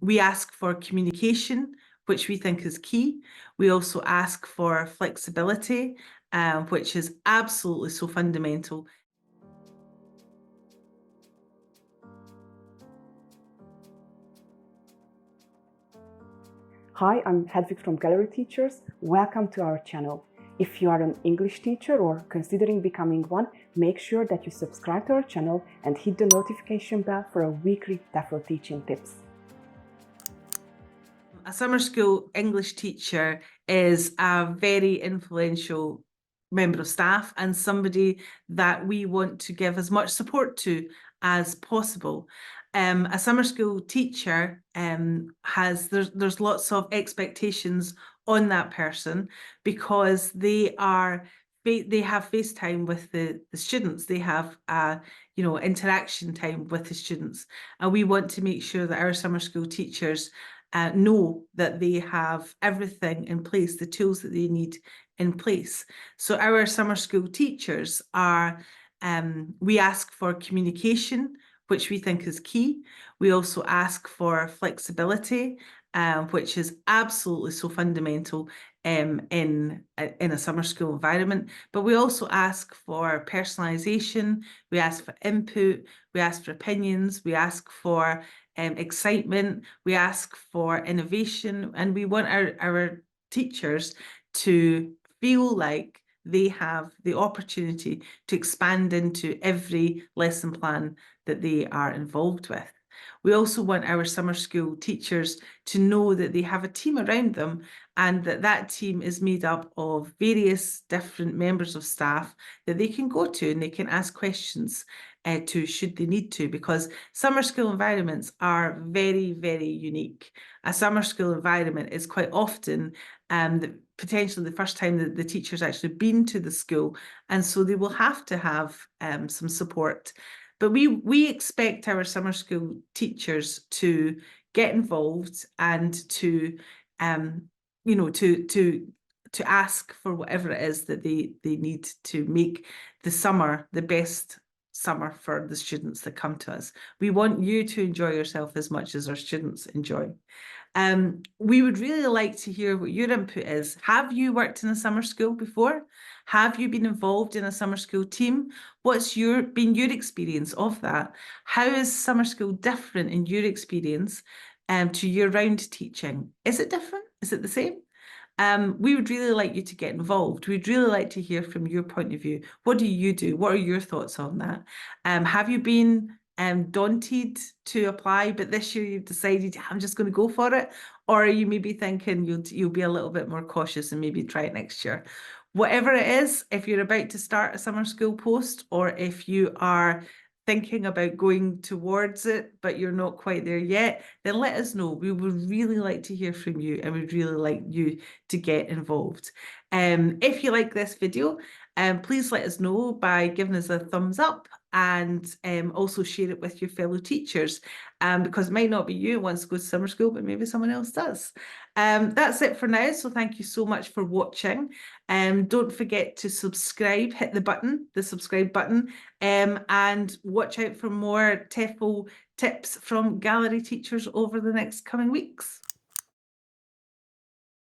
We ask for communication, which we think is key. We also ask for flexibility, which is absolutely so fundamental. Hi, I'm Hedvig from Gallery Teachers. Welcome to our channel. If you are an English teacher or considering becoming one, make sure that you subscribe to our channel and hit the notification bell for a weekly TEFL teaching tips. A summer school English teacher is a very influential member of staff and somebody that we want to give as much support to as possible. A summer school teacher there's lots of expectations on that person because they have face time with the students. They have interaction time with the students, and we want to make sure that our summer school teachers know that they have everything in place, the tools that they need in place. So our summer school teachers we ask for communication, which we think is key. We also ask for flexibility, which is absolutely so fundamental in a summer school environment. But we also ask for personalisation, we ask for input, we ask for opinions, we ask for excitement, we ask for innovation, and we want our teachers to feel like they have the opportunity to expand into every lesson plan that they are involved with. We also want our summer school teachers to know that they have a team around them and that team is made up of various different members of staff that they can go to and they can ask questions to should they need to, because summer school environments are very, very unique. A summer school environment is quite often potentially the first time that the teacher's actually been to the school, and so they will have to have some support. But we expect our summer school teachers to get involved and to to ask for whatever it is that they need to make the summer the best summer for the students that come to us. We want you to enjoy yourself as much as our students enjoy. We would really like to hear what your input is. Have you worked in a summer school before? Have you been involved in a summer school team? What's been your experience of that? How is summer school different in your experience to year-round teaching? Is it different? Is it the same? We would really like you to get involved. We'd really like to hear from your point of view. What do you do? What are your thoughts on that? Have you been daunted to apply, but this year you've decided I'm just going to go for it? Or are you maybe thinking you'll be a little bit more cautious and maybe try it next year? Whatever it is, if you're about to start a summer school post, or if you are thinking about going towards it, but you're not quite there yet, then let us know. We would really like to hear from you and we'd really like you to get involved. If you like this video, please let us know by giving us a thumbs up and also share it with your fellow teachers, because it might not be you who wants to go to summer school, but maybe someone else does. That's it for now, so thank you so much for watching. Don't forget to subscribe, hit the subscribe button, and watch out for more TEFL tips from gallery teachers over the next coming weeks.